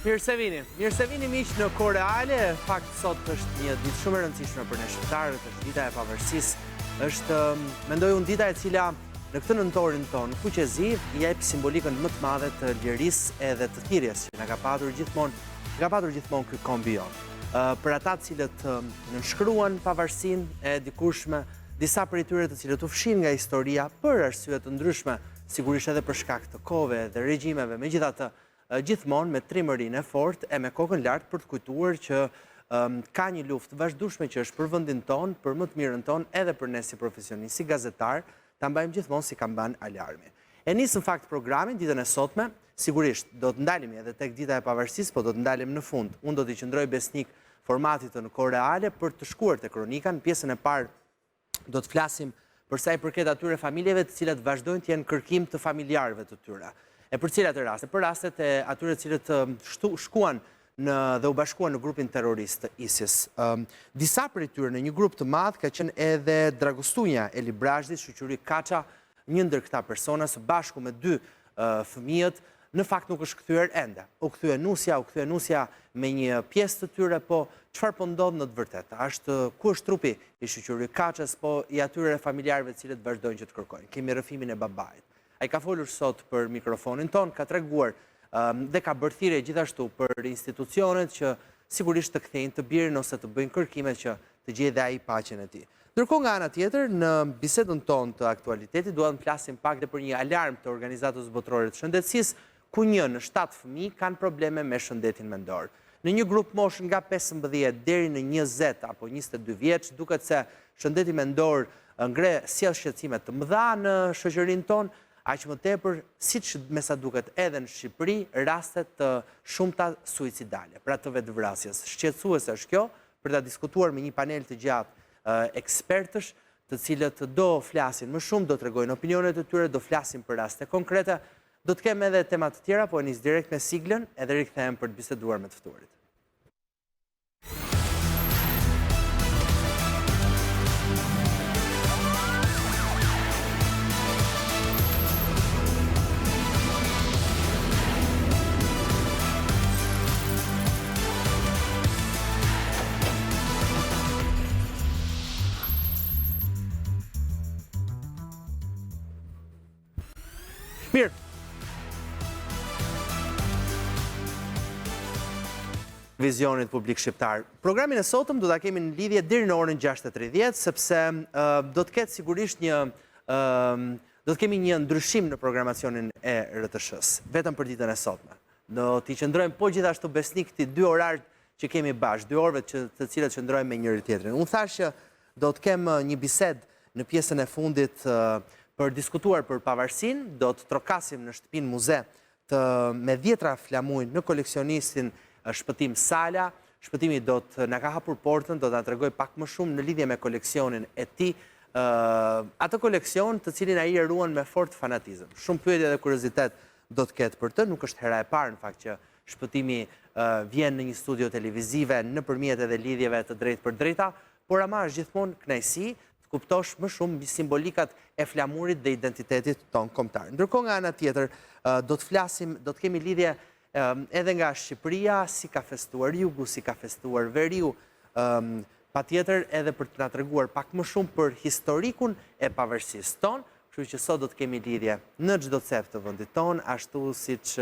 Mirë se vini miq në Kohë Reale. Fakt sot është një ditë shumë e rëndësishme për ne shqiptarët, është dita e pavarësisë. Është mendoj unë dita e cila në këtë nëntorin ton fuqezi jep simbolikën më të madhe të lirisë edhe të thirrjes që na ka patur gjithmonë ky kombi jon. Për ata të cilët nënshkruan pavarësinë e dikushme, disa prej tyre të cilët u fshin nga historia për arsye të ndryshme, sigurisht edhe për shkak të kohëve dhe regjimeve, megjithatë gjithmonë me trimërinë e fortë e me kokën lart për të kujtuar që ka një luftë vazhdueshme që është për vendin ton, për më të mirën ton, edhe për ne si profesionistë, si gazetar, ta mbajmë gjithmonë si kamban alarmi. E nis në fakt programin ditën e sotme, sigurisht do të ndalemi edhe tek dita e pavarësisë, po do të ndalem në fund. Unë do t'i qëndroj besnik formatit të në Kohë Reale për të shkuar te kronika. Në pjesën e parë do të flasim për sa i përket atyre familjeve të cilat vazhdojnë të jenë kërkim të familjarëve të tyre. E për cilat raste? Për rastet e atyre cilët shkuan dhe u bashkuan në grupin terrorist të ISIS. Disa prej tyre në një grup të madh ka qenë edhe Dragostunja Eli Brazhdit, shoqëri Kaça, një ndër këta persona së bashku me dy fëmijët, në fakt nuk është kthyer ende. U kthye nusja me një pjesë të tyre, po çfarë po ndodh në të vërtetë? Ku është trupi i shoqërisë Kaçës, po i atyre familjarëve të cilët vazhdojnë që të kërkojnë? Kemi rrëfimin e babait. Ai ka folur sot për mikrofonin ton, ka treguar dhe ka bërë thirrje gjithashtu për institucionet që sigurisht të kthejnë të birin ose të bëjnë kërkime që të gjejë dhe ai paqen e tij. Ndërkohë nga ana tjetër, në bisedën tonë të aktualitetit duam të flasim pak dhe për një alarm të Organizatës Botërore të Shëndetësisë, ku 1 në 7 fëmijë kanë probleme me shëndetin mendor. Në një grup moshë nga 15 deri në 20 apo 22 vjeç, duket se shëndeti mendor sjell shqetësime të mëdha në shoqërinë tonë. Aq më tepër, siç me sa duket edhe në Shqipëri, rastet të shumta suicidale, pra të vetvrasjes. Shqetësuese është kjo, për ta diskutuar me një panel të gjatë ekspertësh, të cilët do flasin më shumë, do tregojnë opinionet e tyre, do flasin për raste konkrete. Do të kemë edhe tema të tjera, po nis direkt me siglën edhe rikthehem për të biseduar me të ftuarit. Mirë. Vizionit publik shqiptar. Programin e sotëm do ta kemi në lidhje deri në orën 6:30, sepse do të ketë sigurisht do të kemi një ndryshim në programacionin e RTS-s, vetëm për ditën e sotme. Do t'i qëndrojmë po gjithashtu besnik këtij 2 orarë që kemi bashkë, 2 orëve të cilat qëndrojmë me njëri tjetrin. Unë thash që do të kem një bisedë në pjesën e fundit për diskutuar për pavarësinë, do të trokasim në shtëpinë muze me 10 flamuj në koleksionistin Shpëtim Sala. Shpëtimi do të na ka hapur portën, do ta tregoj pak më shumë në lidhje me koleksionin e tij. Atë koleksion të cilin ai e ruan me fort fanatizëm. Shumë pyetje dhe kuriozitet do të ketë për të, nuk është hera e parë në fakt që Shpëtimi vjen në një studio televizive nëpërmjet edhe lidhjeve të drejtë për drejta, por ama është gjithmonë kënaqësi kuptosh më shumë mbi simbolikat e flamurit dhe identitetit ton kombëtar. Ndërkohë nga ana tjetër do të kemi lidhje edhe nga Shqipëria, si ka festuar Jugu, si ka festuar Veriu, patjetër edhe për të na treguar pak më shumë për historikun e pavarësisë ton, kështu që sot do të kemi lidhje në çdo cep të vendit ton, ashtu siç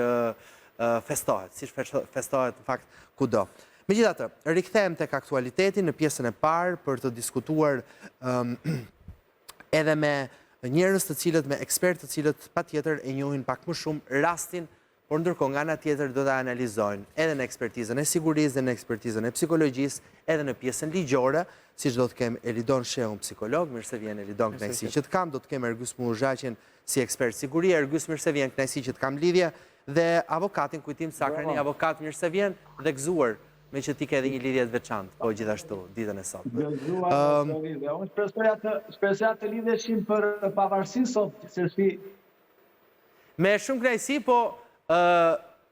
festohet në fakt kudo. Megjithatë, rikthehem tek aktualiteti në pjesën e parë për të diskutuar edhe me njerëz të cilët, me ekspertë të cilët patjetër e njohin pak më shumë rastin, por ndërkohë nga ana tjetër do ta analizojnë edhe në ekspertizën e sigurisë dhe në ekspertizën e psikologjisë, edhe në pjesën ligjore, siç do të kem Elidon Shehun, psikolog, mirë se vjen Elidon, kënaqësi që të kam, do të kem Ergys Mullzhaqin si ekspert siguri. Ergys, mirë se vjen, kënaqësi që të kam lidhje, dhe avokatin Kujtim Sakrani, avokat, mirë se vjen, dhe gëzuar me që ti ke edhe një lidhje të veçantë, po gjithashtu ditën e sotme. Unë shpresoja të lidheshim për pavarësinë sot, se si. Me shumë kënaqësi, po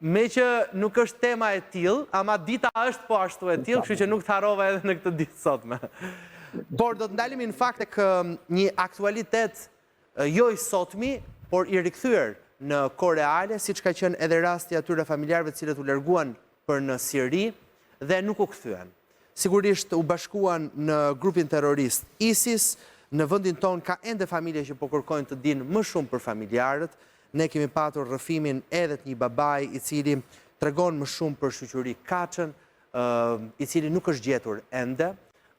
me që nuk është tema e tillë, ama dita është po ashtu e tillë, kështu që nuk të harrova edhe në këtë ditë sotme. Por do të ndalemi në fakt tek një aktualitet jo i sotmi, por i rikthyer në Kohë Reale, siç ka qenë edhe rasti atyre familjarëve të cilët u larguan për në Siri dhe nuk u kthyen. Sigurisht u bashkuan në grupin terrorist ISIS. Në vendin ton ka ende familje që po kërkojnë të dinë më shumë për familjarët. Ne kemi patur rrëfimin edhe të një babai i cili tregon më shumë për shoqëri Kaçën, i cili nuk është gjetur ende,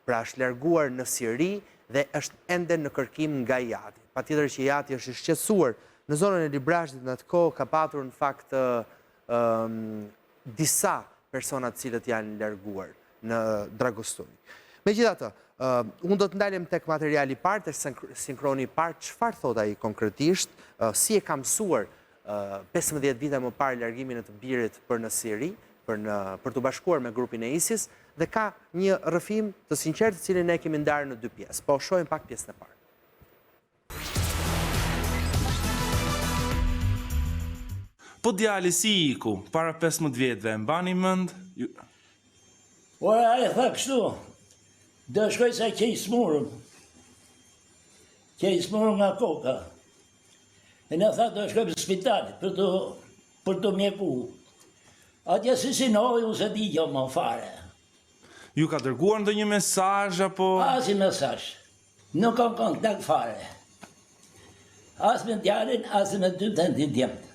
pra është larguar në Siri dhe është ende në kërkim nga Jati. Patjetër që Jati është i shqetësuar në zonën e Librashtit në atë kohë, ka patur në fakt disa persona të cilët janë larguar në Dragostuni. Megjithatë, unë do të ndalem tek materiali i parë, tek sinkroni i parë, çfarë thot ai konkretisht, si e ka mësuar 15 vite më parë largimin e të birit për në Siri, për të bashkuar me grupin e ISIS, dhe ka një rrëfim të sinqertë të cilin ne kemi ndarë në 2 pjesë. Po shohim pak pjesën e parë. Po djali si iku, para 15 vjetëve, mbani mend? Ora, e tha kështu, do shkoj sa që i smurëm. Që i smurëm nga koka. E në tha do shkoj për spitalit për të mjeku. Atje si sinoj, unë se di jo më fare. Ju ka dërguar ndonjë mesazh apo? Asi mesazh. Nuk kam kontakt fare. As me djalin, as me 2 të djemt.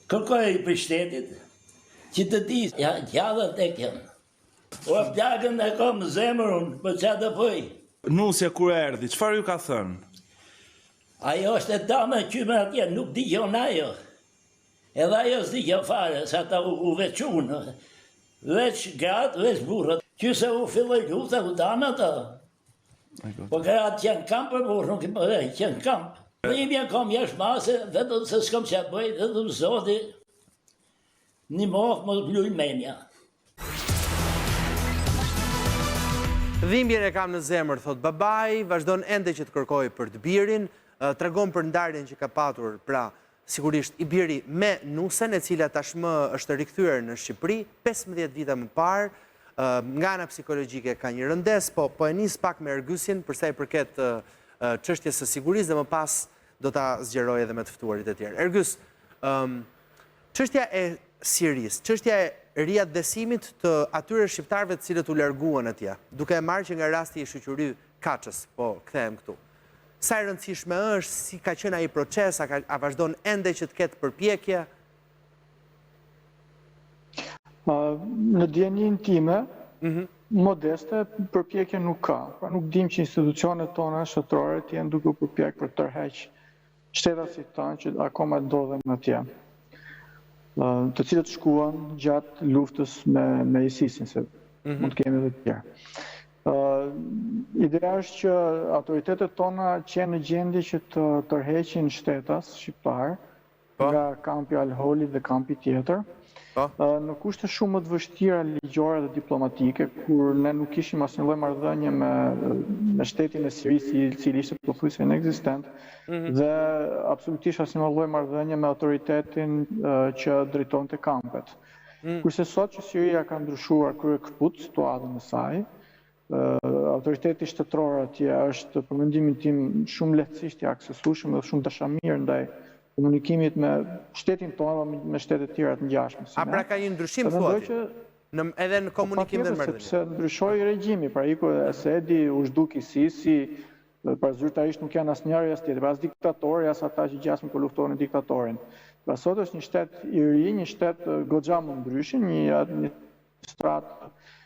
Kërkoj për shtetit, që të di, gjallët e kemë. O plakën e kam zemërun, për që të pëj. Nusja kur erdhi, çfarë ju ka thënë? Ajo është e dame qyme atje, nuk di jo në ajo. Edhe ajo s'di jo fare, sa ta u vequnë. Veç gratë, veç burët. Që se u filloj luta, u dame ata. Po gratë qenë kamp për burë, nuk i përrej, qenë kamp. Dhe i mja kam jash mase, vetëm se s'kom që bëj, vetëm zoti, një mohë më bluj menja. Dhimbjen e kam në zemër, thot babai, vazhdon ende që të kërkoj për të birin, tregon për ndarjen që ka patur, pra sigurisht i biri me nusen, e cila tashmë është rikthyer në Shqipëri, 15 vite më parë, nga ana psikologjike ka një rëndes, po e nis pak me Ergysin përsa i përket çështjes së sigurisë dhe më pas do ta zgjeroj edhe me të ftuarit e tjerë. Ergys, çështja e Siris, çështja e riadhesimit të atyre shqiptarëve të cilët u larguan atje, duke e marrë që nga rasti i shoqëri Kaçës, po kthehem këtu. Sa e rëndësishme është, si ka qenë ai proces, a vazhdon ende që të ketë përpjekje? Në dijenin time, modeste, përpjekje nuk ka. Pra nuk dim që institucionet tona shtetërore të jenë duke u përpjek për tërheq shtetasit tanë që akoma ndodhen atje. Të cilët shkuan gjatë luftës me ISIS-in, se mund të kemi edhe të tjerë. Ideja është që autoritetet tona qenë në gjendje që të tërheqin shtetas shqiptar nga kampi Al-Holi dhe kampi tjetër, në kushte shumë më të vështira ligjore dhe diplomatike, kur ne nuk kishim asnjë lloj marrëdhënie me shtetin e Sirisë, i cili ishte pothuajse inekzistent, dhe absolutisht asnjë lloj marrëdhënie me autoritetin që drejtonte kampet. Kurse sot që Siria ka ndryshuar kryekëput situatën e saj, autoriteti shtetëror atje është, për mendimin tim, shumë lehtësisht i aksesueshëm dhe shumë dashamir ndaj komunikimit me shtetin tonë dhe me shtetet tjera të ngjashme. A pra ka një ndryshim thuati? Edhe në komunikim dhe në marrëdhënie? Sepse ndryshoi regjimi, pra iku Esedi, u zhduki Sisi, pra zyrtarisht nuk janë asnjëri as tjetri, as diktatori, as ata që gjasmë po luftonin diktatorin. Pra sot është një shtet i ri, një shtet goxha më ndryshe, një administrat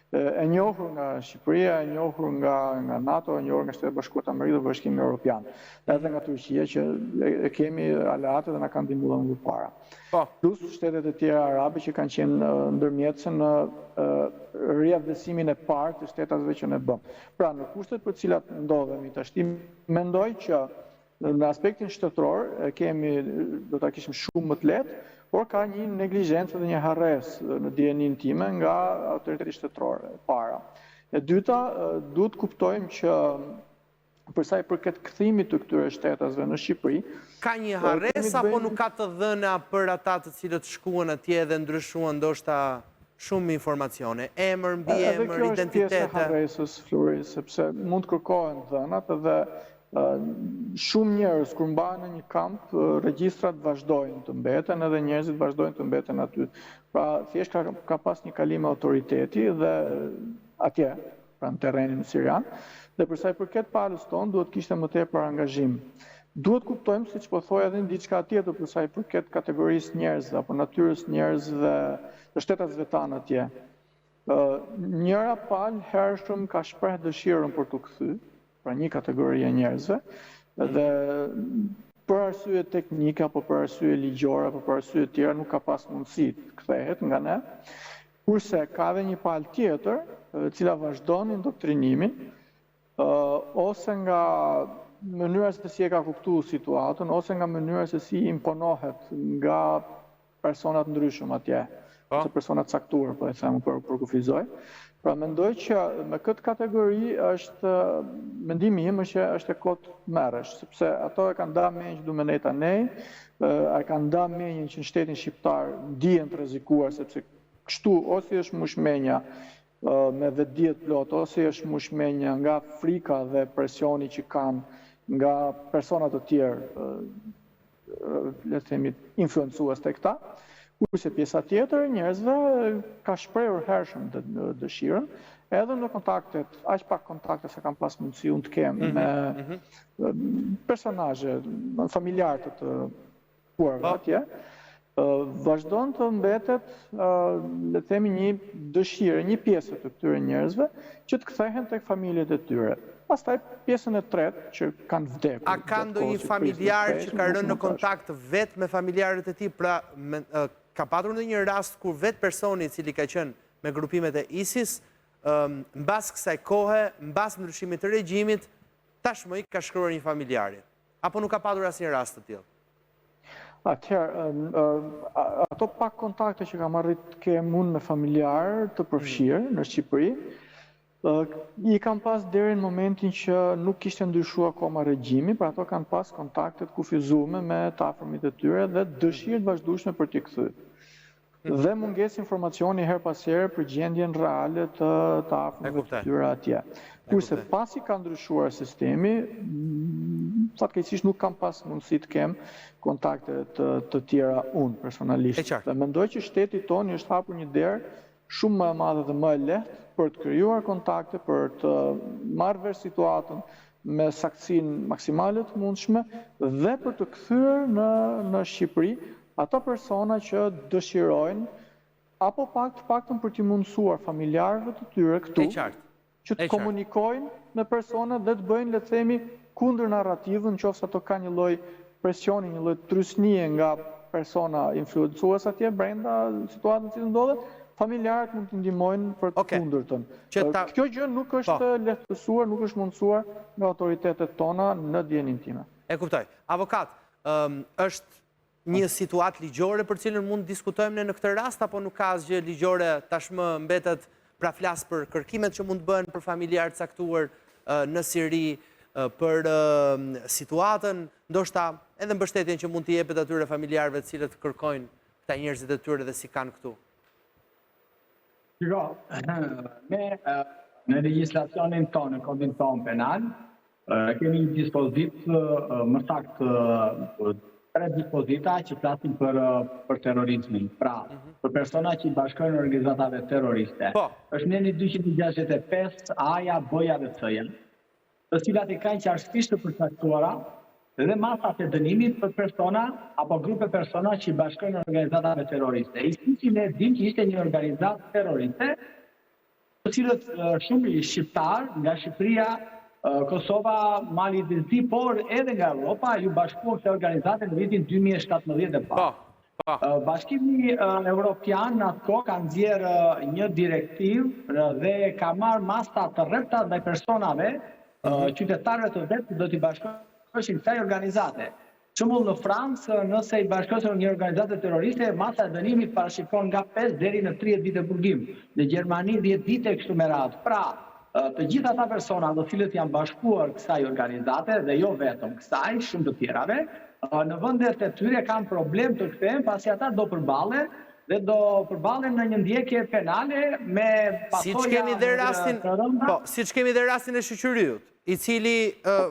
e njohur nga Shqipëria, e njohur nga NATO, e njohur nga Shtetet Bashkuara të Amerikës dhe Bashkimi Evropian. Edhe nga Turqia që e kemi aleate dhe na kanë ndihmuar më parë. Plus shtetet e tjera arabe që kanë qenë ndërmjetëse në riavdesimin e parë të shtetasve që ne bëm. Pra në kushtet për të cilat ndodhemi tash, mendoj që në aspektin shtetëror do ta kishim shumë më të lehtë, por ka një neglizhencë dhe një harresë në dijenin time nga autoriteti shtetëror para. E dyta, duhet kuptojmë që përsa i përket kthimit të këtyre shtetasve në Shqipëri, ka një harresë apo nuk ka të dhëna për ata të cilët shkuan atje dhe ndryshuan ndoshta shumë informacione, emër, mbi emër, identitete? Edhe kjo është pjesë e harresës, Flori, sepse mund të kërkohen dhënat dhe Shumë njerëz kur mbahen në një kamp, regjistrat vazhdojnë të mbeten edhe njerëzit vazhdojnë të mbeten aty. Pra thjesht ka pas një kalim autoriteti dhe atje, pra në terrenin sirian, dhe përsa i përket palës tonë duhet kishte më tepër angazhim. Duhet kuptojmë, siç po thoj edhe në diçka tjetër përsa i përket kategorisë njerëzve apo natyrës njerëzve të shtetatëve tanë atje. Njëra palë hershëm ka shpreh dëshirën për të kthy, pra një kategori e njerëzve, dhe për arsye teknike, apo për arsye ligjore, apo për arsye tjera nuk ka pas mundësi të kthehet nga ne, kurse ka dhe një palë tjetër, e cila vazhdon indoktrinimin, ose nga mënyra se si e ka kuptuar situatën, ose nga mënyra se si imponohet nga personat ndryshëm atje, ose personat caktuar, po e them për kufizoj. Pra mendoj që me këtë kategori është, mendimi im është e kotë merresh, sepse ato e kanë da menjë dumeneta nej, e kanë da menjën që në shtetin shqiptar dihen të rrezikuar, sepse kështu ose është mushmenja me vetdijet plot, ose është mushmenja nga frika dhe presioni që kanë nga personat të tjerë, le të themi, influencues tek ta. Kurse pjesa tjetër njerëzve ka shprehur hershëm dëshirën, edhe në kontaktet, aq pak kontakte se kam pas mundësi unë të kem me personazhe familjar të huarve atje, vazhdon të mbetet, le të themi, një dëshirë, një pjesë të këtyre njerëzve që të kthehen tek familjet e tyre. Pastaj pjesën e tretë që kanë vdekur. A ka ndonjë familjar që ka rënë në kontakt vetë me familjarët e tij, pra ka patur ndonjë rast kur vetë personi i cili ka qenë me grupimet e ISIS, mbas kësaj kohe, mbas ndryshimit të regjimit, tashmë i ka shkruar një familjari? Apo nuk ka patur asnjë rast të tillë? Atëherë, ato pak kontakte që kam arrit të kem unë me familjar të përfshirë në Shqipëri, i kam pas deri në momentin që nuk kishte ndryshuar akoma regjimi, pra ato kanë pas kontaktet kufizuar me të afërmit e tyre dhe dëshirë të vazhdueshme për t'i kthyer. Dhe mungesë informacioni her pas here për gjendjen reale të afërmit të tyre atje. Kurse pasi ka ndryshuar sistemi, fatkeqësisht nuk kam pas mundësi të kem kontakte të tjera unë personalisht. Dhe mendoj që shteti tonë është hapur një derë shumë më e madhe dhe më e lehtë për të krijuar kontakte, për të marrë vesh situatën me saktësinë maksimale të mundshme dhe për të kthyer në Shqipëri ato persona që dëshirojnë apo paktën për t'i mundësuar familjarëve të tyre këtu që të komunikojnë me persona dhe të bëjnë, le të themi, kundër narrativën, nëse ato ka një lloj presioni, një lloj trysnie nga persona influencues atje brenda situatës që ndodhet, familjarët mund të ndihmojnë për të kundërtën. Kjo gjë nuk është lehtësuar, nuk është mundësuar nga autoritetet tona në dijenin time. E kuptoj. Avokat, është një situatë ligjore për cilën mund të diskutojmë në këtë rast, apo nuk ka asgjë ligjore, tashmë mbetet, pra flas për kërkimet që mund të bëhen për familjarë caktuar në Siri, për situatën, ndoshta edhe mbështetjen që mund të jepet atyre familjarëve të cilët kërkojnë këta njerëzit e tyre dhe si kanë këtu? Shiko, ne në legjislacionin tonë, në kodin tonë penal, kemi një dispozit, më saktë 3 dispozita që flasin për terrorizmin. Pra, për persona që i bashkojnë organizatave terroriste. Është neni 265 A-ja, B-ja dhe C-ja, të cilat i kanë qartësisht të përcaktuara dhe masat e dënimit për persona apo grupe persona që i bashkojnë organizatave terroriste. ISIS ne dim që ishte një organizatë terroriste, të cilët shumë i shqiptar nga Shqipëria, Kosova, Mali dhe Zi, por edhe nga Europa ju bashkuan këtë organizatë në vitin 2017 dhe pa. Bashkimi Evropian në atë kohë ka nxjerrë një direktivë dhe ka marrë masa të rrepta ndaj personave, qytetarëve të vetë do t'i bashkoheshin kësaj organizate. Shembull në Francë, nëse i bashkohen një organizatë terroriste, masa e dënimit parashikon nga 5 deri në 30 vite burgim. Në Gjermani 10 vite kështu me radhë. Pra, të gjitha ata persona të cilët janë bashkuar kësaj organizate dhe jo vetëm kësaj, shumë të tjerave, në vendet e tyre kanë problem të kthehen pasi ata do përballen dhe do përballen në një ndjekje penale me pasoja të rënda. Siç kemi dhe rastin e shoqëriut, i cili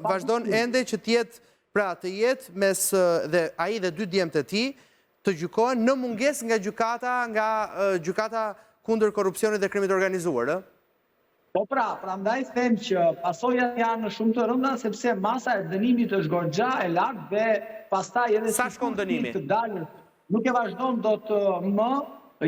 vazhdon ende që të jetë mes dhe ai dhe 2 djemtë e tij të gjykohen në mungesë nga gjykata kundër korrupsionit dhe krimit organizuar, Po prandaj them që pasojat janë shumë të rënda sepse masa e dënimit është goxha e lartë dhe pastaj edhe sa shkon dënimi? Të dalë nuk e vazhdon dot më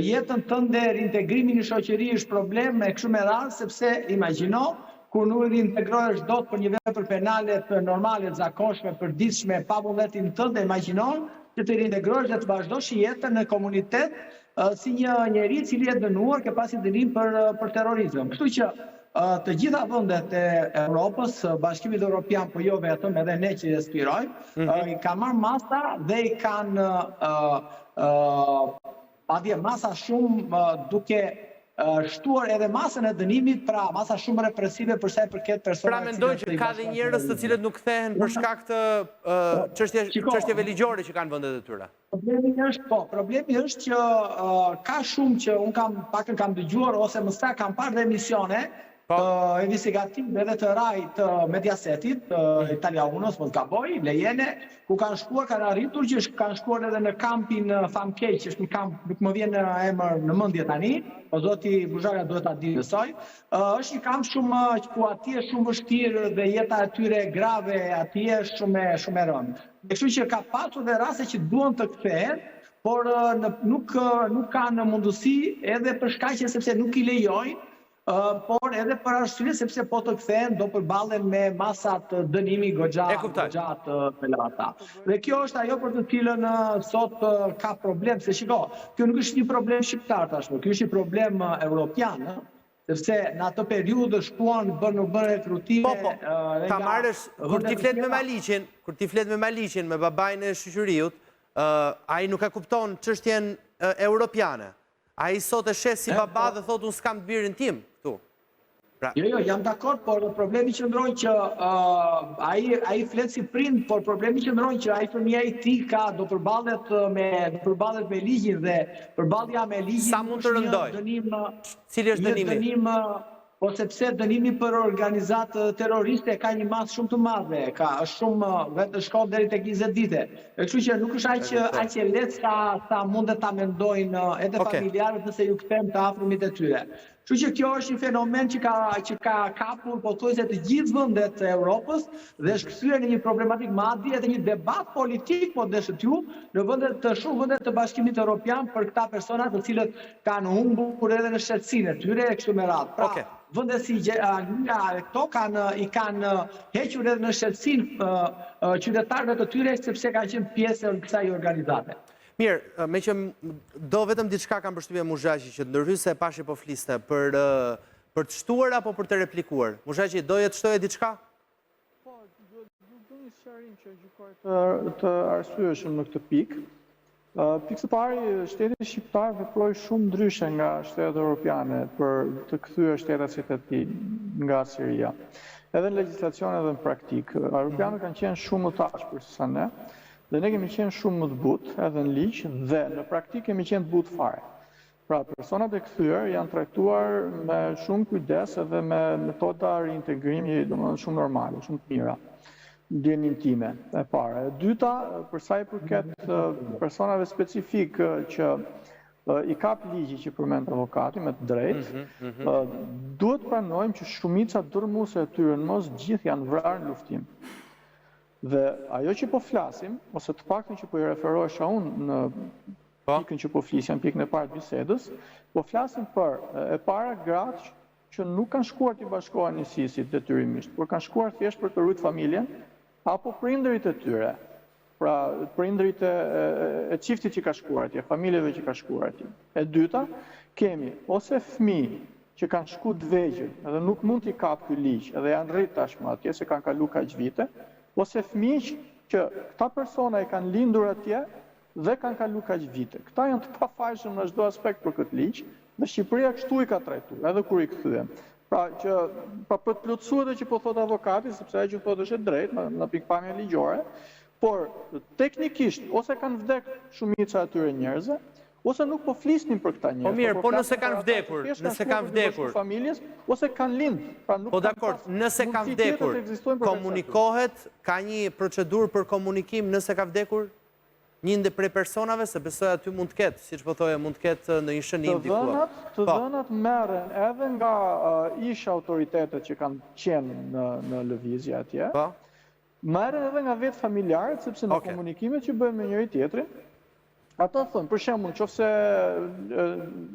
jetën tënde, reintegrimin në shoqëri është problem me kështu me radhë sepse imagjino kur nuk reintegrohesh dot për një vepër penale të normale, të zakonshme, përditshme, pa vullnetin tënd, imagjinon që të reintegrohesh dhe të vazhdosh jetën në komunitet si një njeri i cili është dënuar ke pasi dënim për terrorizëm. Kështu që të gjitha vendet e Europës, Bashkimit Evropian, po jo vetëm, edhe ne që aspirojmë, i kanë marrë masa dhe i kanë padje masa shumë duke shtuar edhe masën e dënimit, pra masa shumë represive për sa i përket personave. Pra mendoj që ka dhe njerëz të cilët nuk kthehen për shkak të çështjeve ligjore që kanë vendet e tyre. Problemi është që ka shumë që unë pakën kam dëgjuar ose më sa kam parë dhe emisione investigative edhe të raj të Mediasetit, Italia Unos, mos gaboj, Lejene, ku kanë shkuar, kanë arritur që kanë shkuar edhe në kampin Famkej, që është një kamp, nuk më vjen emër në mendje tani, po zoti Buzhara duhet ta di besoj. Është një kamp shumë ku atje është shumë vështirë dhe jeta e tyre grave atje është shumë e rëndë. Kështu që ka pasur dhe raste që duan të kthehen, por nuk kanë mundësi edhe për shkaq sepse nuk i lejojnë, por edhe për arsye sepse po të kthehen do përballen me masat dënimi goxha të pelata. Dhe kjo është ajo për të cilën sot ka problem, se shiko, kjo nuk është një problem shqiptar tashmë, kjo është një problem evropian, sepse në atë periudhë shkuan nuk bën rekrutime. Ta marrësh kur ti flet me Maliqin, me babain e shoqëriut, ai nuk e kupton çështjen europiane. Ai sot e shes si baba dhe thotë unë s'kam të birin tim këtu. Jo, jam dakord, por problemi qëndron që ai flet si prind, por problemi qëndron që ai fëmia i tij do përballet me ligjin dhe përballja me ligjin. Sa mund të rëndoj? Cili është dënimi? Po sepse dënimi për organizatë terroriste ka një masë shumë të madhe, është shumë vetë shkon deri tek 20 vite. Kështu që nuk është aq e lehtë sa mundet ta mendojnë edhe familjarët nëse ju kthem të afërmit e tyre. Kështu që kjo është një fenomen që ka kapur pothuajse të gjithë vendet e Europës dhe është kthyer në një problematik madje edhe një debat politik po deshet ju në shumë vende të Bashkimit Evropian për këta persona të cilët kanë humbur edhe në shtetësinë e tyre kështu me radhë. Vendet si Anglia këto i kanë hequr edhe në shtetësinë qytetarëve të tyre sepse kanë qenë pjesë e kësaj organizate. Mirë, me që do vetëm diçka kam përshtypje Muzhaqi që ndërhyse e pashi po fliste për të shtuar apo për të replikuar. Muzhaqi, doje të shtoje diçka? Po, do një sqarim që gjykoj të arsyeshëm në këtë pikë. Pikë së pari, shteti shqiptar veproi shumë ndryshe nga shtetet europiane për të kthyer shtetasit e tij nga Siria. Edhe në legjislacion edhe në praktik. Europianët kanë qenë shumë më të ashpër se sa ne. Dhe ne kemi qenë shumë më të butë edhe në ligj dhe në praktikë kemi qenë të butë fare. Pra, personat e kthyer janë trajtuar me shumë kujdes edhe me metoda reintegrimi, domethënë shumë normale, shumë të mira. Ndjenin time, e para. E dyta, për sa i përket personave specifik që i kap ligji që përmend avokati me të drejtë, duhet pranojmë që shumica dërmuese e tyre në mos gjithë janë vrarë në luftim. Dhe ajo që po flasim, ose të paktën që po i referohesha unë në pikën që po flisja, në pikën e parë të bisedës, po flasim për e para gratë që nuk kanë shkuar të bashkohen njësisit detyrimisht, por kanë shkuar thjesht për të ruajtur familjen, apo prindërit e tyre. Pra, prindërit e çiftit që ka shkuar atje, familjeve që ka shkuar atje. E dyta, kemi ose fëmijë që kanë shku të vegjël, edhe nuk mund t'i kap ky ligj, edhe janë rrit tashmë atje se kanë kaluar kaq vite, ose fëmijë që këta persona e kanë lindur atje dhe kanë kaluar kaq vite. Këta janë të pafajshëm në çdo aspekt për këtë ligj, dhe Shqipëria kështu i ka trajtuar, edhe kur i kthyen. Pra për të plotësuar që po thot avokati, sepse ajo që thotë është e drejtë në pikpamjen ligjore, por teknikisht ose kanë vdekur shumica e atyre njerëzve, ose nuk po flisnin për këta njerëz. Po mirë, po nëse flasin kanë për ata vdekur, që thjesht nëse shkuar kanë për një vdekur. familjes, ose kanë lind. Pra nuk Po kanë dakord, pas nëse kanë mundësi tjetër vdekur, të ekzistojnë përveç komunikohet, ka një procedurë për komunikim nëse ka vdekur një prej personave, se besoj aty mund të ketë, siç po thoje, mund të ketë në një shënim diku. Të dhënat merren edhe nga ish autoritetet që kanë qenë në lëvizje atje. Po. Merren edhe nga vetë familjarët, sepse në komunikimet që bëjmë me njëri tjetrin, ata thonë, për shembull, nëse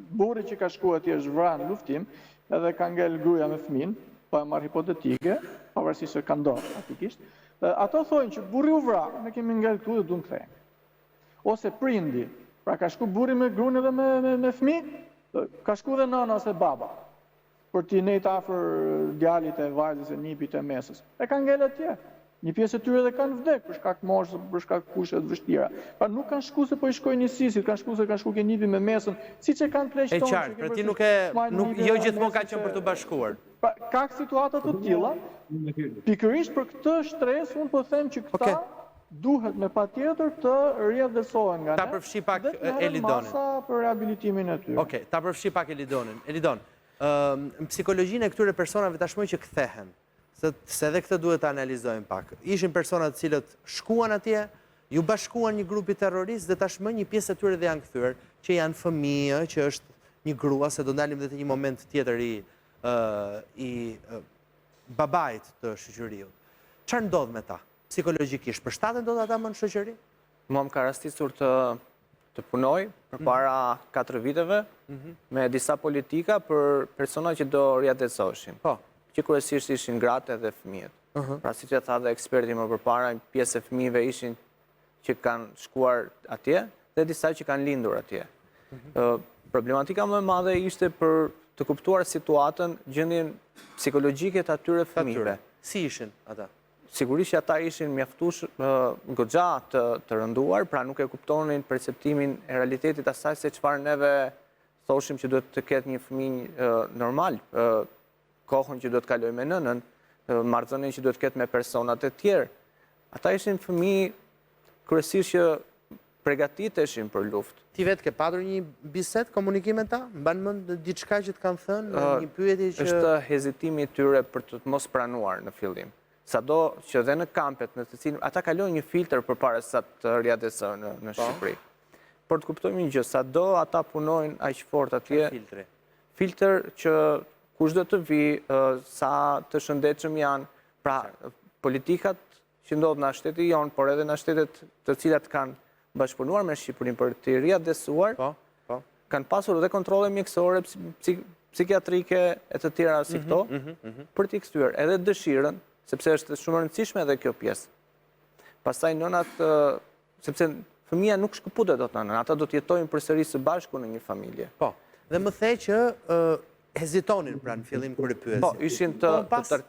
burri që ka shkuar atje është vrarë në luftim, edhe ka ngel gruaja me fëmin, po e marr hipotetike, pavarësisht se ka ndodhur faktikisht, ata thonë që burri u vra, ne kemi ngel këtu dhe duam kthejmë. Ose prindi, pra ka shku burri me gruan edhe me fëmijë, ka shku dhe nëna ose baba, për t'i nejtë afër djalit e vajzës e nipit e mesës. E ka ngel atje. Një pjesë e tyre dhe kanë vdek për shkak moshës, për shkak kushte të vështira. Pra nuk kanë shku se po i shkojnë një sisit, kanë shku se kanë shku ke nipi me mesën, siç e kanë pleqë tonë. E qartë, për ti jo gjithmonë ka qenë për të bashkuar. Pra ka situata të tilla, pikërisht për këtë stres unë po them që këta duhet me patjetër të riadresohen nga ne. Ta përfshi pak Elidonin. Masa për rehabilitimin e tyre. Okej, ta përfshi pak Elidonin. Elidon, në psikologjinë e këtyre personave tashmë që kthehen, se edhe këtë duhet të analizojmë pak. Ishin personat cilët shkuan atje, ju bashkuan një grupi terrorist dhe tashmë një pjesë e tyre dhe janë kthyer, që janë fëmijë, që është një grua, se do ndalim dhe të një moment tjetër i babait të shoqërisë. Çfarë ndodh me ta? Psikologjikisht, përshtaten do të ata më në shoqëri? Mua më ka rastisur të punoj përpara 4 viteve me disa politika për persona që do riadresoshin. Po. Që kryesisht ishin gratë dhe fëmijët. Pra si që tha dhe eksperti më përpara, pjesë e fëmijëve ishin që kanë shkuar atje dhe disa që kanë lindur atje. Problematika më e madhe ishte për të kuptuar situatën, gjendjen psikologjike të atyre fëmijëve. Si ishin ata? Sigurisht që ata ishin mjaftuar goxha të rënduar, pra nuk e kuptonin perceptimin e realitetit asaj se çfarë neve thoshim që duhet të ketë një fëmijë normal, kohën që duhet kaloj me nënën, marrëdhënien që duhet ketë me personat e tjerë. Ata ishin fëmijë kryesisht që përgatiteshin për luftë. Ti vetë ke patur një bisedë, komunikim me ta? Mban mend diçka që të kanë thënë, një pyetje që është hezitimi i tyre për të mos pranuar në fillim. Sado që dhe në kampet në të cilin ata kalojnë një filtr përpara se të riadresohen në Shqipëri. Por të kuptojmë një gjë, sado ata punojnë aq fort atje. Filtr që kush do të vi, sa të shëndetshëm janë, pra politikat që ndodhë në shteti jonë, por edhe në shtetet të cilat kanë bashkëpunuar me Shqipërinë për të riadresuar, kanë pasur edhe kontrole mjekësore, psikiatrike e të tjera si këto, për t'i kthyer edhe dëshirën, sepse është shumë e rëndësishme edhe kjo pjesë. Pastaj nënat, sepse fëmia nuk shkëputet dot nënën, ata do të jetojnë përsëri së bashku në një familje. Po. Dhe më the që hezitonin pra në fillim kur i pyesin. Po, ishin të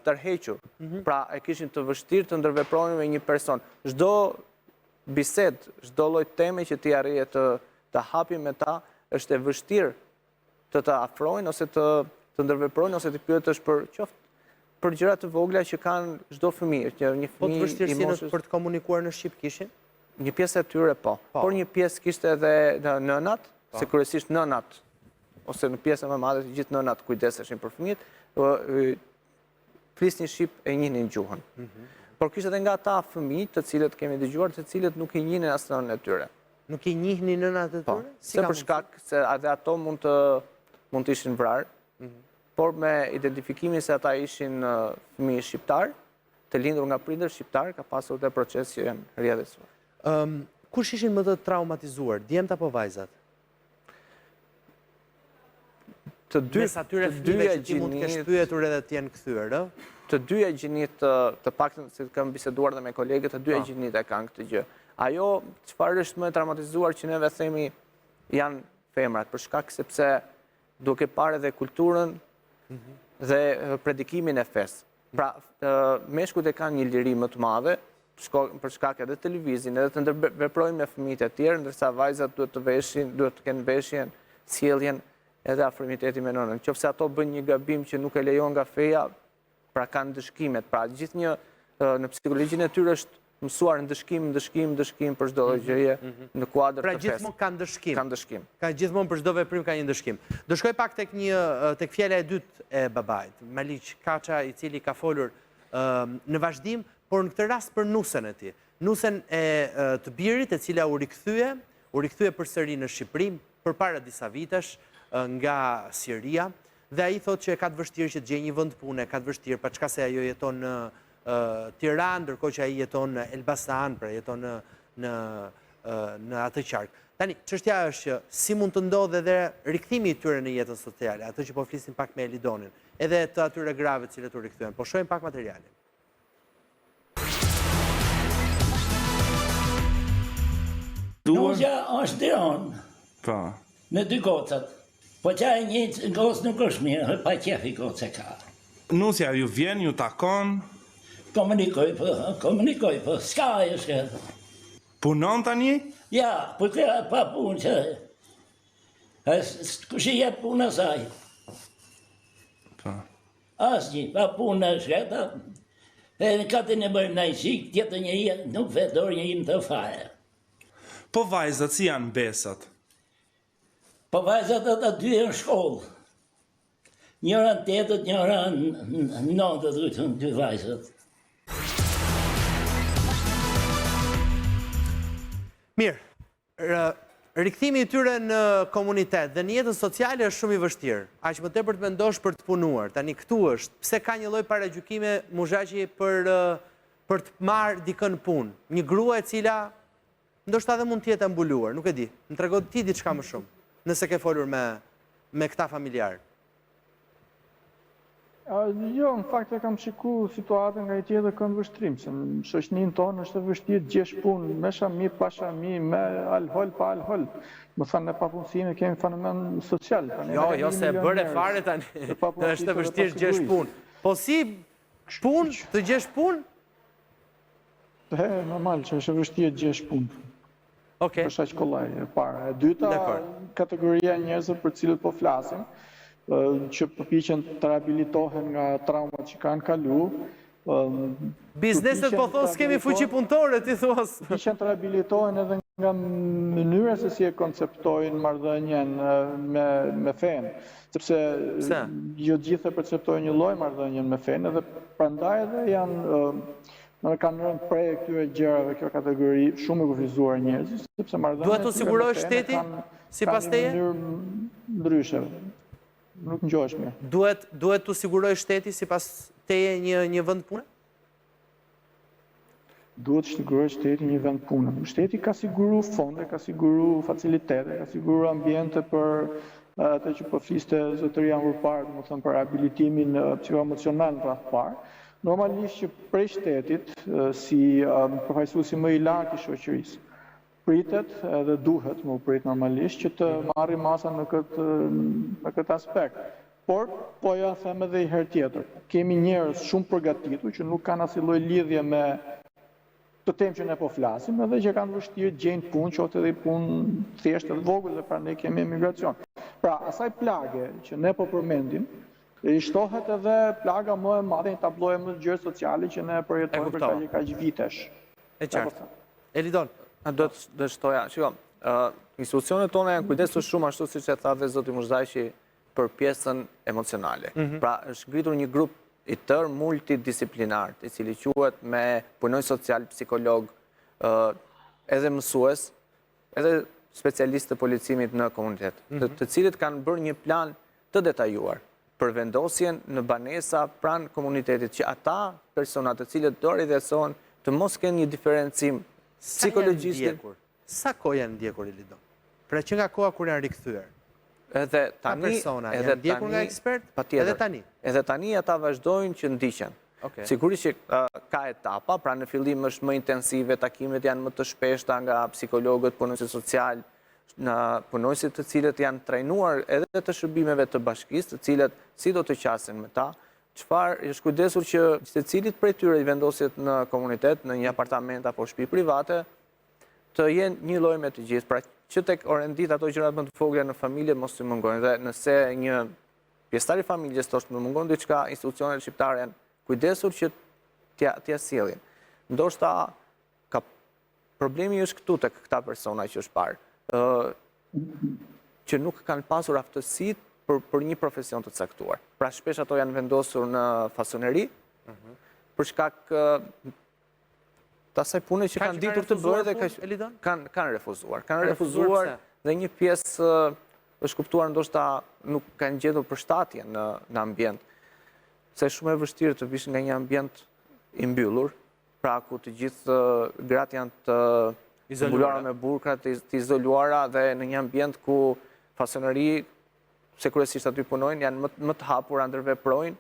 tërhequr. Pra e kishin të vështirë të ndërvepronin me një person. Çdo bisedë, çdo lloj teme që ti arrije të hapi me ta, është e vështirë të afrojnë ose të ndërveprojnë ose të pyetësh për gjëra të vogla që kanë çdo fëmijë. Po të vështirësi për të komunikuar në shqip kishin? Një pjesë e tyre po. Por një pjesë kishte edhe nënat, se kryesisht nënat ose në pjesën më madhe të gjithë nënat kujdeseshin për fëmijët, flisnin shqip e njihnin gjuhën. Por kishte edhe nga ata fëmijë të cilët kemi dëgjuar, të cilët nuk i njihnin as nënën e tyre. Nuk i njihnin nënat e tyre? Se për shkak se edhe ato mund të ishin vrarë, por me identifikimin se ata ishin fëmijë shqiptar, të lindur nga prindër shqiptar, ka pasur edhe proces që janë riadresuar. Kush ishin më të traumatizuar, djemtë apo vajzat? Mes atyre fëmijëve që ti mund të kesh pyetur edhe të jenë kthyer, ë? Të dyja gjinit, të paktën se kam biseduar dhe me kolegët, të dyja gjinit e kanë këtë gjë. Ajo çfarë është më e traumatizuar që neve themi janë femrat, për shkak sepse duke parë edhe kulturën dhe predikimin e fesë. Pra, meshkujt e kanë një liri më të madhe, për shkak edhe televizin, edhe të ndërveprojnë me fëmijët e tjerë, ndërsa vajzat duhet të kenë veshjen, sjelljen edhe afrimiteti me nënën. Nëse ato bën një gabim që nuk e lejon nga feja, pra kanë dëshkimet. Pra gjithë në psikologjinë e tyre është mësuar ndëshkim për çdo gjëje në kuadër Pra të festë. gjithmonë ka ndëshkim. Ka ndëshkim. Ka gjithmonë për çdo veprim ka një ndëshkim. Do shkoj pak tek fjala e dytë e babait, Maliq Kaça, i cili ka folur në vazhdim, por në këtë rast për nusen e tij. Nusen e të birit, e cila u rikthye përsëri në Shqipëri përpara disa vitesh nga Siria, dhe ai thotë që ka të vështirë që të gjejë një vend pune, ka të vështirë pa çka se ajo jeton në Tiranë, ndërkohë që ai jeton në Elbasan, pra jeton në atë qark. Tani, çështja është që si mund të ndodhë edhe rikthimi i tyre në jetën sociale, atë që po flisim pak me Elidonin, edhe të atyre grave të cilët u rikthyen. Po shohim pak materialin. Nusja është diron Po. në dy gocat. Po qaj një gocë nuk është mirë, pa qefi gocë e ka. Nusja ju vjen, ju takon, Komunikoj, po, s'ka e shkë. punon tani? Ja, po këra pa punë që... Kush i jetë punë asaj? Po. Asnjë, pa punë shkëta. E në katën e bëjmë në i qikë, tjetë një i nuk vetor një im të fare. Po vajzat si janë besat? Po vajzat ata dy e në shkollë. Njëra në 8, njëra në 9, dy vajzat. Mirë, rikthimi i tyre në komunitet dhe në jetën sociale është shumë i vështirë. Aq më tepër të mendosh për të punuar. Tani këtu është, pse ka një lloj paragjykime Muzhaqi për të marrë dikën punë. Një grua e cila ndoshta edhe mund të jetë mbuluar, nuk e di. Më trego ti diçka më shumë, nëse ke folur me këta familjarë. Jo, në fakt e kam shiku situatën nga i tjetër kënd vështrim, se në shoqërinë tonë është e vështirë të gjesh punë, me shami, pa shami, me alhol, pa alhol. Më thënë, në papunësime kemi fenomen social. Jo, se bëre fare tani, është e vështirë të gjesh punë. Po si punë, të gjesh punë? Normal që është e vështirë të gjesh punë. Okej. Për shaq kollaj, e para. E dyta, kategoria njerëzve për cilët po flasim, që përpiqen të rehabilitohen nga traumat që kanë kalu. Bizneset po thosë s'kemi fuqi punëtore, ti thos. Përpiqen të rehabilitohen edhe nga mënyra se si e konceptojnë marrëdhënien me fenë. Sepse jo gjithë e perceptojnë një lloj marrëdhënien me fenë, dhe prandaj edhe janë kanë rënë prej këtyre gjërave kjo kategori shumë e kufizuar njerëz, sepse marrëdhëniet duhet të sigurohesh shteti sipas teje? Ndryshe. Nuk ngjohesh mirë. Duhet të sigurojë shteti sipas teje një vend pune? Duhet të sigurojë shteti një vend pune. Shteti ka siguru fonde, ka siguru facilitete, ka siguru ambiente për atë që po fliste zotëria më parë, do të thënë për rehabilitimin psikoemocional në radh parë. Normalisht që prej shtetit, si përfaqësuesi më i lartë i shoqërisë, pritet edhe duhet më prit normalisht që të marri masa në këtë aspekt. Por, po ja them edhe i herë tjetër, kemi njerëz shumë përgatitur që nuk kanë asnjë lloj lidhje me të temë që ne po flasim, edhe që kanë vështirë të gjejnë punë, qoftë edhe punë thjesht të vogël, dhe pra ne kemi emigracion. Pra, asaj plage që ne po përmendim, i shtohet edhe plaga më e madhe, një tabloje më të gjërë sociale që ne përjetojmë për kaq vitesh. E qartë. Elidon. Do të shtoja, shiko, institucionet tona janë kujdesur shumë ashtu siç e tha dhe zoti Muzhaqi për pjesën emocionale. Pra, është ngritur një grup i tërë multidisiplinar, i cili quhet me punonjës social, psikolog, edhe mësues, edhe specialistë të policimit në komunitet, të cilët kanë bërë një plan të detajuar për vendosjen në banesa pranë komunitetit, që ata personat të cilët do rrjedhosen të mos kenë një diferencim psikologjistik. Sa kohë janë ndjekur, Elidon? Pra që nga koha kur janë rikthyer. Edhe tani, janë ndjekur nga ekspert, edhe tani. Edhe tani ata vazhdojnë që ndiqen. Sigurisht që ka etapa, pra në fillim është më intensive, takimet janë më të shpeshta nga psikologët, punonjësit social, në punonjësit të cilët janë trajnuar edhe të shërbimeve të bashkisë, të cilët si do të qasin me ta, çfarë është kujdesur që secilit prej tyre i vendoset në komunitet, në një apartament apo shtëpi private, të jenë një lloj me të gjithë. Pra që tek orendit ato gjërat më të vogla në familje mos të mungojnë, dhe nëse një pjesëtar i familjes thoshtë më mungon diçka, institucionet shqiptare janë kujdesur që t'ja sjellin. Ndoshta Problemi është këtu tek këta persona që është parë, që nuk kanë pasur aftësit për një profesion të caktuar. Pra shpesh ato janë vendosur në fasoneri, për shkak të asaj pune që kanë ditur të bërë dhe kanë refuzuar. Kanë refuzuar dhe një pjesë është kuptuar ndoshta nuk kanë gjetur përshtatje në ambient. Se shumë e vështirë të vish nga një ambient i mbyllur, pra ku të gjithë gratë janë të mbuluara me burkra, të izoluara dhe në një ambient ku fasoneri, se kryesisht aty punojnë, janë më të hapura, ndërveprojnë,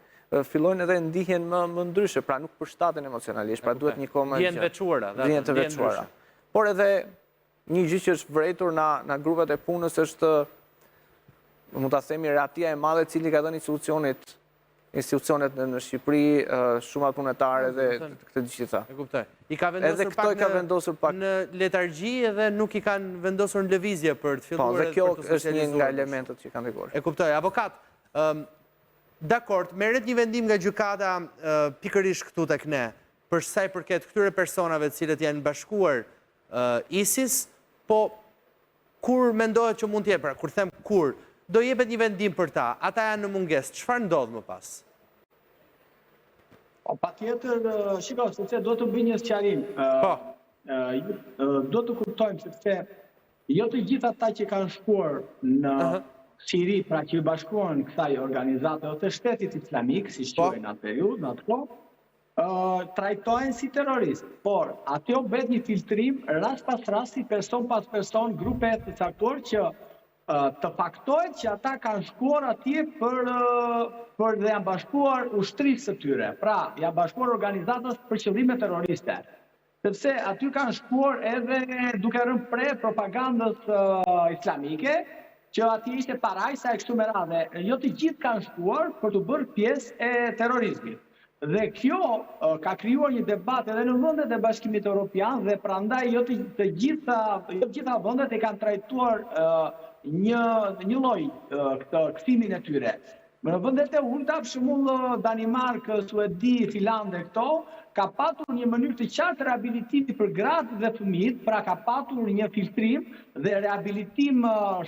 fillojnë edhe ndihjen më ndryshe, pra nuk përshtaten emocionalisht, pra duhet një kohë më gjatë. Ndjen të veçuara. Por edhe një gjë që është vërejtur në grupet e punës është, mund ta themi, ratia e madhe cili ka dhënë institucionet në Shqipëri, shumë punëtare dhe këtë gjitha. E kuptoj. Edhe këto i ka vendosur pak në letargji edhe nuk i kanë vendosur në lëvizje për të filluar dhe kjo është një nga elementet që kanë dëgjuar. E kuptoj. Avokat, dakord, merret një vendim nga gjykata pikërisht këtu tek ne, për sa i përket këtyre personave të cilët janë bashkuar ISIS, po kur mendohet që mund të jepë, kur them kur, do jepet një vendim për ta, ata janë në mungesë, çfarë ndodh më pas? Patjetër, shiko, sepse do të bëj një sqarim. Do të kuptojmë sepse jo të gjithë ata që kanë shkuar në Siri, pra që i bashkuan kësaj organizate ose shtetit islamik, si quhen atë periudhë, në atë kohë, trajtohen si terroristë, por aty bëhet një filtrim rast pas rasti, person pas person, grupe të caktuar që të faktohet që ata kanë shkuar atje për dhe janë bashkuar ushtrisë të tyre. Pra, janë bashkuar organizatës për qëllime terroriste. Sepse aty kanë shkuar edhe duke rënë pre propagandës islamike, që atje ishte parajsa e kështu me radhë. Jo të gjithë kanë shkuar për të bërë pjesë e terrorizmit. Dhe kjo ka krijuar një debat edhe në vendet e Bashkimit Evropian dhe prandaj jo të gjitha vendet e kanë trajtuar një lloj këtë kthimin e tyre. Në vendet e ulta, për shembull Danimarkë, Suedi, Finlande këto, ka patur një mënyrë të qartë rehabilitimi për gratë dhe fëmijët, pra ka patur një filtrim dhe rehabilitim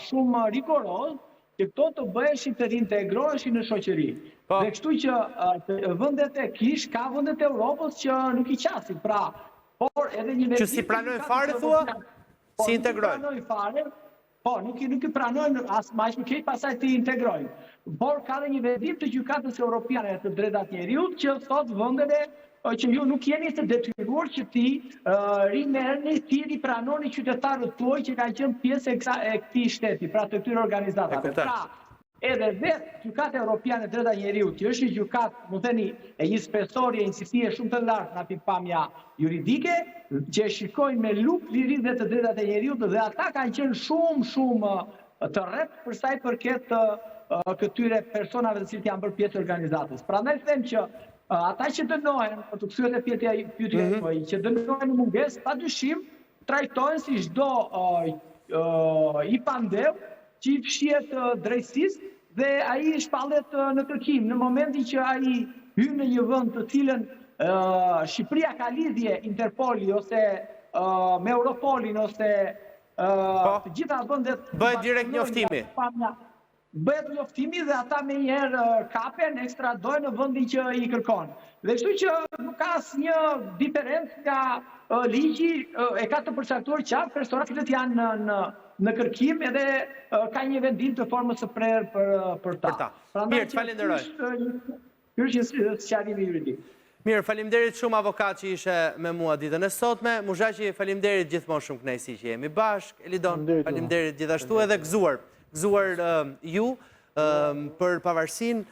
shumë rigoroz, që këto të bëheshin të reintegroheshin në shoqëri. Dhe kështu që vendet e kish, ka vendet e Europës që nuk i qasin, pra, por edhe një vendim... Që si pranojnë fare, thua? Si integrojnë? Po, nuk i pranojnë as më aq keq, pastaj të integrojnë. Por ka dhe një vendim të gjykatës europiane të drejtat njerëzit që thot vendeve që ju nuk jeni të detyruar që ti rimerrni, ti ripranoni qytetarët tuaj që kanë qenë pjesë e këtij shteti, pra të këtyre organizatave. Pra, edhe vetë gjykata europiane e drejtat njerëzit, që është një gjykatë, më theni, e një spesori e insistije shumë të lartë nga pikpamja juridike, që e shikojnë me lupë lirinë dhe të drejtat e njerëzit dhe ata kanë qenë shumë të rreptë për sa i përket këtyre personave të cilët janë bërë pjesë organizatës. Prandaj them që ata që dënohen, për të kthyer te pyetja tuaj, që dënohen në mungesë, padyshim trajtohen si çdo i pandeu që i fshihet drejtësisë dhe ai shpallet në kërkim. Në momentin që ai hyn në një vend të cilën Shqipëria ka lidhje Interpoli ose me Europolin ose të gjitha vendet bëhet direkt njoftimi. Bëhet njoftimi dhe ata me njerë kapen, ekstradojnë në vendin që i kërkon. Dhe kështu që nuk ka asnjë diferencë nga ligji, e ka të përcaktuar qartë personat që janë në kërkim edhe ka një vendim të formës së prerë për ta. Mirë, falenderoj. Ky është sqarimi juridik. Mirë, faleminderit shumë avokat që ishe me mua ditën e sotme. Muzhaqi, faleminderit gjithmonë shumë kënaqësi që jemi bashkë. Elidon, faleminderit gjithashtu edhe gëzuar ju për pavarësinë